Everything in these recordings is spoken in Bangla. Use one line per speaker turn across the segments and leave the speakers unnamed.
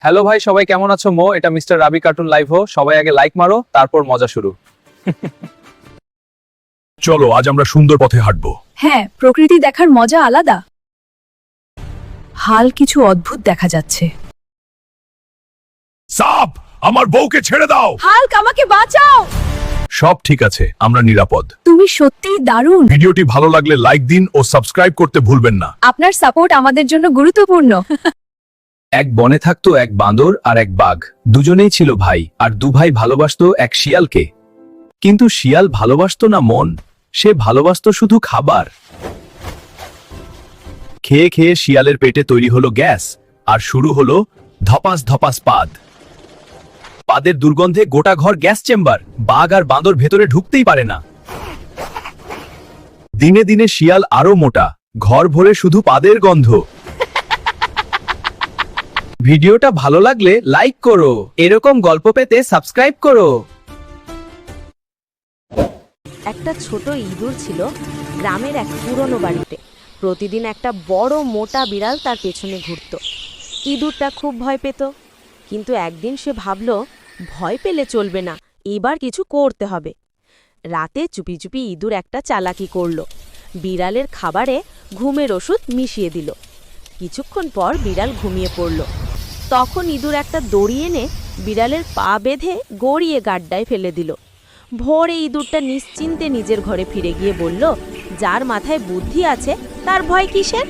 হ্যালো ভাই, সবাই কেমন আছো? এটা মিস্টার রাবি কার্টুন লাইভ হো। সবাই আগে লাইক মারো, তারপর মজা শুরু।
চলো আজ আমরা সুন্দর পথে হাঁটবো।
হ্যাঁ, প্রকৃতি দেখার মজা আলাদা। হাল কিছু অদ্ভুত দেখা যাচ্ছে।
সাপ, আমার বউকে ছেড়ে দাও।
হাল্ক, আমাকে বাঁচাও।
সব ঠিক আছে, আমরা নিরাপদ।
তুমি সত্যিই দারুণ।
ভিডিওটি ভালো লাগলে লাইক দিন ও সাবস্ক্রাইব করতে ভুলবেন না।
আপনার সাপোর্ট আমাদের জন্য গুরুত্বপূর্ণ।
এক বনে থাকতো এক বাঁদর আর এক বাঘ। দুজনেই ছিল ভাই, আর দু ভাই ভালোবাসতো এক শিয়ালকে। কিন্তু শিয়াল ভালোবাসতো না মন, সে ভালোবাসতো শুধু খাবার। খেয়ে খেয়ে শিয়ালের পেটে তৈরি হলো গ্যাস, আর শুরু হলো ধপাস ধপাস পাদ। পাদের দুর্গন্ধে গোটা ঘর গ্যাস চেম্বার। বাঘ আর বাঁদর ভেতরে ঢুকতেই পারে না। দিনে দিনে শিয়াল আরো মোটা, ঘর ভরে শুধু পাদের গন্ধ। ভিডিওটা ভালো লাগলে লাইক করো, এরকম গল্প পেতে সাবস্ক্রাইব করো।
একটা ছোট ইঁদুর ছিল গ্রামের এক পুরনো বাড়িতে। প্রতিদিন একটা বড় মোটা বিড়াল তার পেছনে ঘুরত। ইঁদুরটা খুব ভয় পেত, কিন্তু একদিন সে ভাবল ভয় পেলে চলবে না, এবার কিছু করতে হবে। রাতে চুপি চুপি ইঁদুর একটা চালাকি করল, বিড়ালের খাবারে ঘুমের ওষুধ মিশিয়ে দিল। কিছুক্ষণ পর বিড়াল ঘুমিয়ে পড়ল। তখন ইঁদুর একটা দড়ি এনে বিড়ালের পা বেঁধে গড়িয়ে গাড্ডায় ফেলে দিল। ভোরে ইঁদুরটা নিশ্চিন্তে নিজের ঘরে ফিরে গিয়ে বলল, যার মাথায় বুদ্ধি আছে তার ভয় কিসের?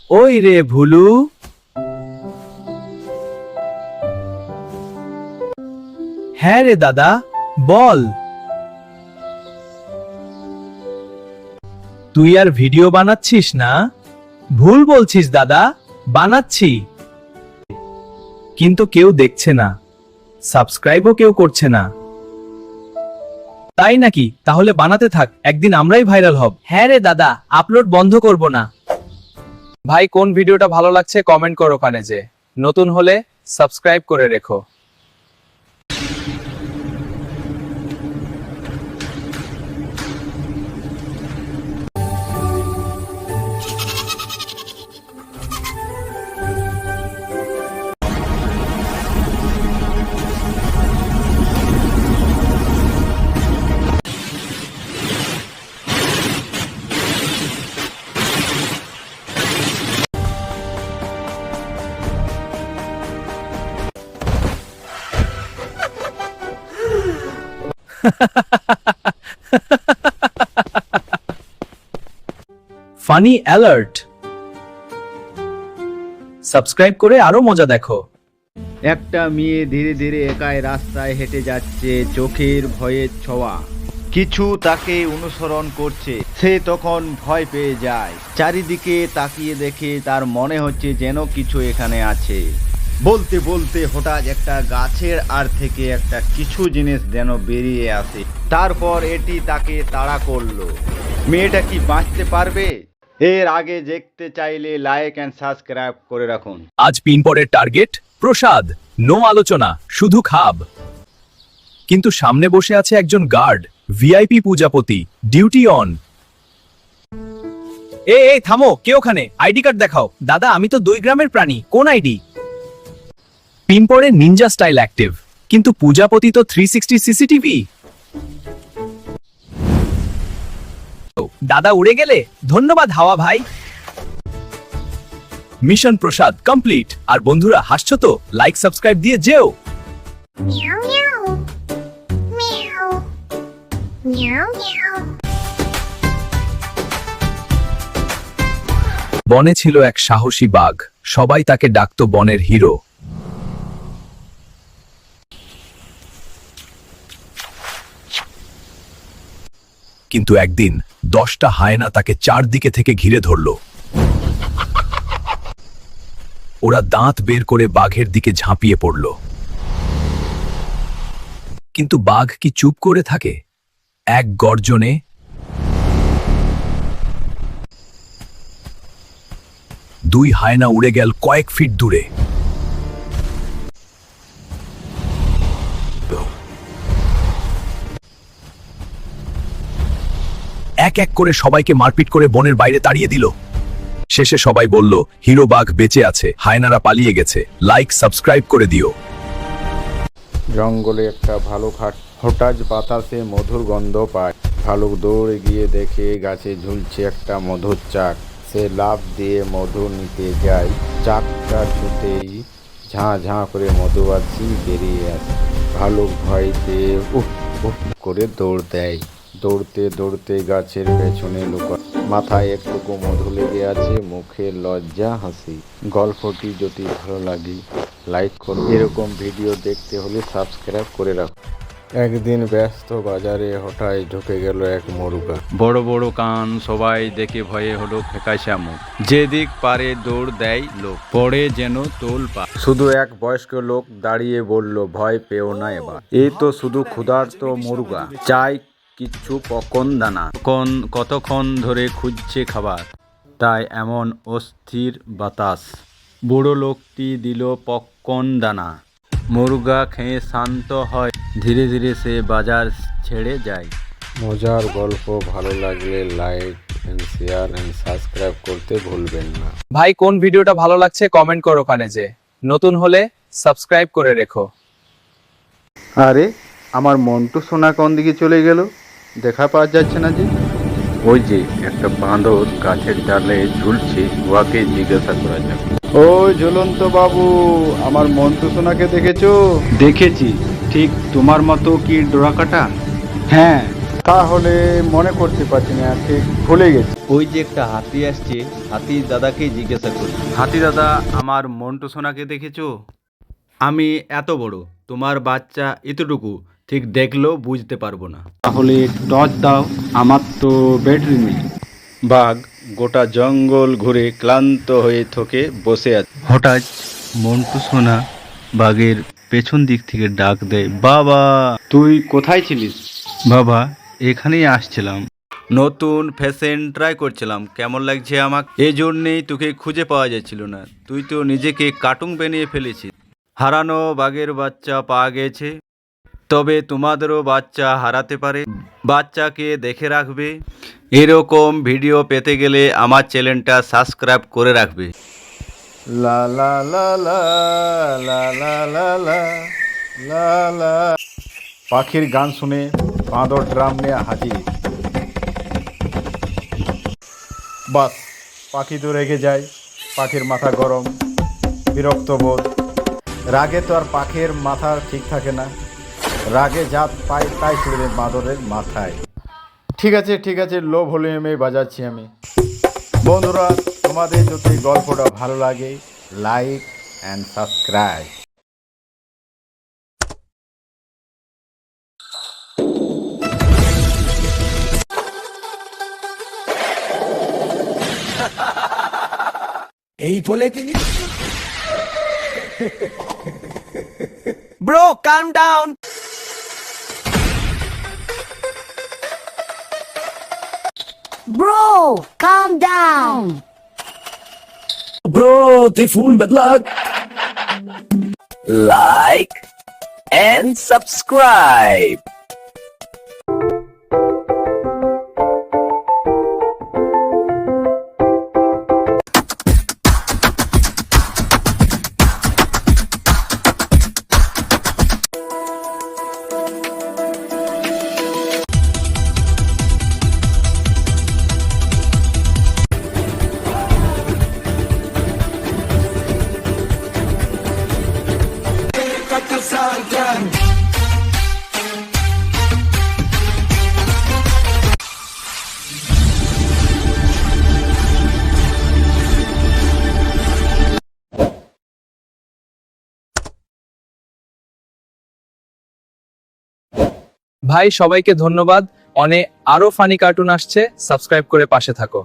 ওই রে ভুলু, হ্যাঁ রে দাদা, বল। তুই আর ভিডিও বানাচ্ছিস না? ভুল বলছিস দাদা, বানাচ্ছি, কিন্তু কেউ দেখছে না, সাবস্ক্রাইবও কেউ করছে না। তাই নাকি? তাহলে বানাতে থাক, একদিন আমরাই ভাইরাল হব। হ্যাঁ রে দাদা, আপলোড বন্ধ করব না। ভাই, কোন ভিডিওটা ভালো লাগছে কমেন্ট করো ওখানে, যে নতুন হলে সাবস্ক্রাইব করে রেখো। ফানি অ্যালার্ট, সাবস্ক্রাইব করে আরো মজা দেখো।
একটা মেয়ে ধীরে ধীরে একাই রাস্তায় হেঁটে যাচ্ছে, চোখের ভয়ের ছোঁয়া। কিছু তাকে অনুসরণ করছে। সে তখন ভয় পেয়ে যায়, চারিদিকে তাকিয়ে দেখে তার মনে হচ্ছে যেন কিছু এখানে আছে। বলতে বলতে হঠাৎ একটা গাছের আর থেকে একটা কিছু জিনিস যেন বেরিয়ে আসে। তারপর এটি তাকে তাড়া করলো। মেয়েটা কি বাঁচতে পারবে? এর আগে দেখতে চাইলে লাইক অ্যান্ড সাবস্ক্রাইব করে রাখুন।
আজ পিনপরের টার্গেট প্রসাদ, নো আলোচনা, শুধু খাব। কিন্তু সামনে বসে আছে একজন গার্ড, ভিআইপি পূজাপতি, ডিউটি অন। এই থামো, কে ওখানে? আইডি কার্ড দেখাও। দাদা, আমি তো 2 গ্রামের প্রাণী, কোন আইডি? পিনপরে নিনজা স্টাইল অ্যাক্টিভ, কিন্তু পূজাপতি তো 360 সিসিটিভি। দাদা উড়ে গেলে ধন্যবাদ হাওয়া ভাই। মিশন প্রসাদ কমপ্লিট। আর বন্ধুরা, হাসছো তো? লাইক সাবস্ক্রাইব দিয়ে যেও।
Meow meow. Meow. Meow meow.
বনে ছিল এক সাহসী বাঘ, সবাই তাকে ডাকতো বনের হিরো। কিন্তু একদিন 10টা হায়না তাকে চারদিকে থেকে ঘিরে ধরল। ওরা দাঁত বের করে বাঘের দিকে ঝাঁপিয়ে পড়ল। কিন্তু বাঘ কি চুপ করে থাকে? এক গর্জনে দুই হায়না উড়ে গেল কয়েক ফিট দূরে। এক এক করে সবাইকে মারপিট করে বনের বাইরে তাড়িয়ে দিল। শেষে সবাই বলল, হিরো বাঘ বেঁচে আছে, হায়নারা পালিয়ে গেছে। লাইক সাবস্ক্রাইব করে দিও।
জঙ্গলে একটা ভালুক হঠাৎ বাতাসে মধুর গন্ধ পায়। ভালুক দৌড়ে গিয়ে দেখে গাছে ঝুলছে একটা মধুর চাক। সে লাফ দিয়ে মধু নিতে যায়। চাকটা ছুতেই ঝাঁ ঝাঁ করে মধুমাছি বেরিয়ে আসে। ভালুক ভয়তে উফ উফ করে দৌড় দেয়। দৌড়তে দৌড়তে গাছের পেছনে লুকায়। মাথায় একটুকু মধু লেগে আছে, মুখে লজ্জা হাসি। গল্পটি যদি ভালো লাগে লাইক করুন। এরকম ভিডিও দেখতে হলে সাবস্ক্রাইব করে রাখুন। একদিন ব্যস্ত বাজারে হঠাৎ ঢুকে গেল এক মুরগা।
বড় বড় কান, সবাই দেখে ভয়ে হলো ফেকাশা মুখ। যেদিক পারে দৌড় দেয় লোক, পড়ে যেন তোল পা।
শুধু এক বয়স্ক লোক দাঁড়িয়ে বলল, ভয় পেও না এবার, এই তো শুধু ক্ষুধার্ত মুরগা, চাই কিচ্ছু পকন দানা।
কতক্ষণ ধরে খুঁজছে খাবার, তাই এমন অস্থির বাতাস। বুড়ো লোকটি দিল পকন দানা। মুরগা খেয়ে শান্ত হয়। ধীরে ধীরে সে বাজার ছেড়ে যায়।
মজার গল্প ভালো লাগলে like and share and subscribe করতে ভুলবেন না।
ভাই কোন ভিডিওটা ভালো লাগছে কমেন্ট করো ওখানে, যে নতুন হলে সাবস্ক্রাইব করে রেখো।
আরে আমার মন্টু সোনা কোন দিকে চলে গেল? দেখা পাওয়া যাচ্ছে না যে।
ওই যে একটা বাঁদর গাছের ডালে ঝুলছে, উহাকে জিজ্ঞাসা করা যাক।
ও ঝুলন্ত বাবু, আমার মন্টু সোনাকে দেখেছো?
দেখেছি, ঠিক তোমার মতো কি ডোরাকাটা?
হ্যাঁ, তাহলে মনে করতে পারছি না, ঠিক ভুলে গেছি।
ওই যে একটা হাতি আসছে, হাতি দাদাকে জিজ্ঞাসা করি। হাতি দাদা, আমার মন্টু সোনাকে দেখেছো? আমি এত বড়, তোমার বাচ্চা এতটুকু, ঠিক দেখলেও বুঝতে পারবো না।
তাহলে টর্চ দাও, আমার তো ব্যাটারি নেই।
বাঘ গোটা জঙ্গল ঘুরে ক্লান্ত হয়ে থকে বসে আছে। হঠাৎ মন্টু সোনা বাঘের পেছন দিক থেকে ডাক দেয়, বাবা।
তুই কোথায় ছিলিস?
বাবা, এখানেই আসছিলাম, নতুন ফ্যাশন ট্রাই করছিলাম, কেমন লাগছে আমাকে, এই জন্যেই তোকে খুঁজে পাওয়া যাচ্ছিল না। তুই তো নিজেকে কার্টুন বানিয়ে ফেলেছিস। হারানো বাঘের বাচ্চা পাওয়া গেছে, তবে তোমাদেরও বাচ্চা হারাতে পারে। বাচ্চাকে দেখে রাখবে। এরকম ভিডিও পেতে গেলে আমার চ্যানেলটা সাবস্ক্রাইব করে রাখবে।
লা লা লা লা লা লা লা লা লা লা। পাখির গান শুনে বাঁদর ড্রাম নিয়ে হাজির। বাস, পাখি তো রেগে যায়। পাখির মাথা গরম, বিরক্ত বোধ। রাগে তো আর পাখির মাথা ঠিক থাকে না। রাগে যা পাই তাই ছুড়ে দেয় বাঁদরের মাথায়। ঠিক আছে, লো ভলিউমে বাজাচ্ছি আমি। বন্ধুরা, তোমাদের যদি গল্পটা ভালো লাগে লাইক অ্যান্ড সাবস্ক্রাইব।
এই বলে তিনি bro come down.
Bro, calm down.
Bro, the full bad luck. Like and subscribe. ভাই সবাইকে ধন্যবাদ। আরো ফানি কার্টুন আসছে, সাবস্ক্রাইব করে পাশে থাকো।